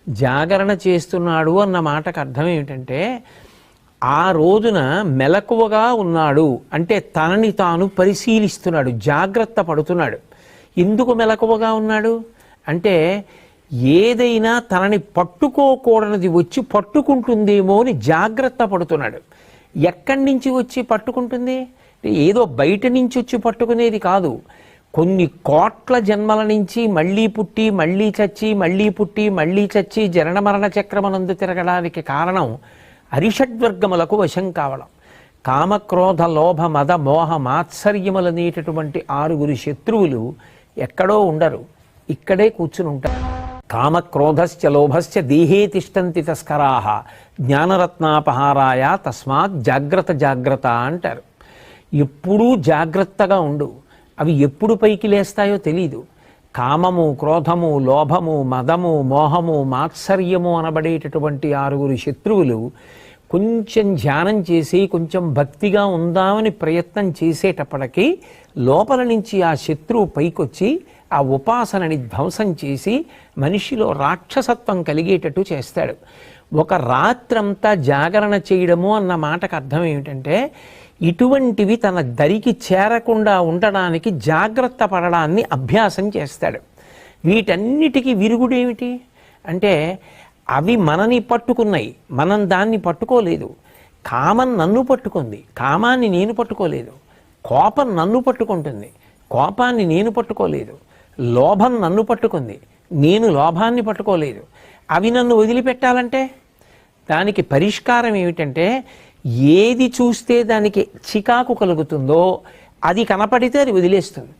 జాగరణ చేస్తున్నాడు అన్న మాటకు అర్థం ఏమిటంటే ఆ రోజున మెలకువగా ఉన్నాడు అంటే తనని తాను పరిశీలిస్తున్నాడు, జాగ్రత్త పడుతున్నాడు. ఎందుకు మెలకువగా ఉన్నాడు అంటే ఏదైనా తనని పట్టుకోకూడనిది వచ్చి పట్టుకుంటుందేమో అని జాగ్రత్త పడుతున్నాడు. ఎక్కడి నుంచి వచ్చి పట్టుకుంటుంది? ఏదో బయట నుంచి వచ్చి పట్టుకునేది కాదు. కొన్ని కోట్ల జన్మల నుంచి మళ్ళీ పుట్టి మళ్ళీ చచ్చి మళ్ళీ పుట్టి మళ్ళీ చచ్చి జనన మరణ చక్రమనందు తిరగడానికి కారణం అరిషడ్వర్గములకు వశం కావడం. కామక్రోధ లోభ మద మోహ మాత్సర్యములనేటటువంటి 6 శత్రువులు ఎక్కడో ఉండరు, ఇక్కడే కూర్చుని ఉంటారు. కామక్రోధశ్చ లోభశ్చ దేహే తిష్టంతి తస్కరాహ జ్ఞానరత్నాపహారాయ తస్మాత్ జాగ్రత్త జాగ్రత్త అంటారు. ఎప్పుడూ జాగ్రత్తగా ఉండు, అవి ఎప్పుడు పైకి లేస్తాయో తెలీదు. కామము, క్రోధము, లోభము, మదము, మోహము, మాత్సర్యము అనబడేటటువంటి 6 శత్రువులు కొంచెం ధ్యానం చేసి కొంచెం భక్తిగా ఉందామని ప్రయత్నం చేసేటప్పటికీ లోపల నుంచి ఆ శత్రువు పైకొచ్చి ఆ ఉపాసనని ధ్వంసం చేసి మనిషిలో రాక్షసత్వం కలిగేటట్టు చేస్తాడు. ఒక రాత్రంతా జాగరణ చేయడము అన్న మాటకు అర్థం ఏమిటంటే ఇటువంటివి తన దరికి చేరకుండా ఉండడానికి జాగ్రత్త పడడాన్ని అభ్యాసం చేస్తాడు. వీటన్నిటికీ విరుగుడేమిటి అంటే అవి మనని పట్టుకున్నాయి, మనం దాన్ని పట్టుకోలేదు. కామం నన్ను పట్టుకుంది, కామాన్ని నేను పట్టుకోలేదు. కోపం నన్ను పట్టుకుంటుంది, కోపాన్ని నేను పట్టుకోలేదు. లోభం నన్ను పట్టుకుంది, నేను లోభాన్ని పట్టుకోలేదు. అవి నన్ను వదిలిపెట్టాలంటే దానికి పరిష్కారం ఏమిటంటే ఏది చూస్తే దానికి చికాకు కలుగుతుందో అది కనపడితే అది వదిలేస్తుంది.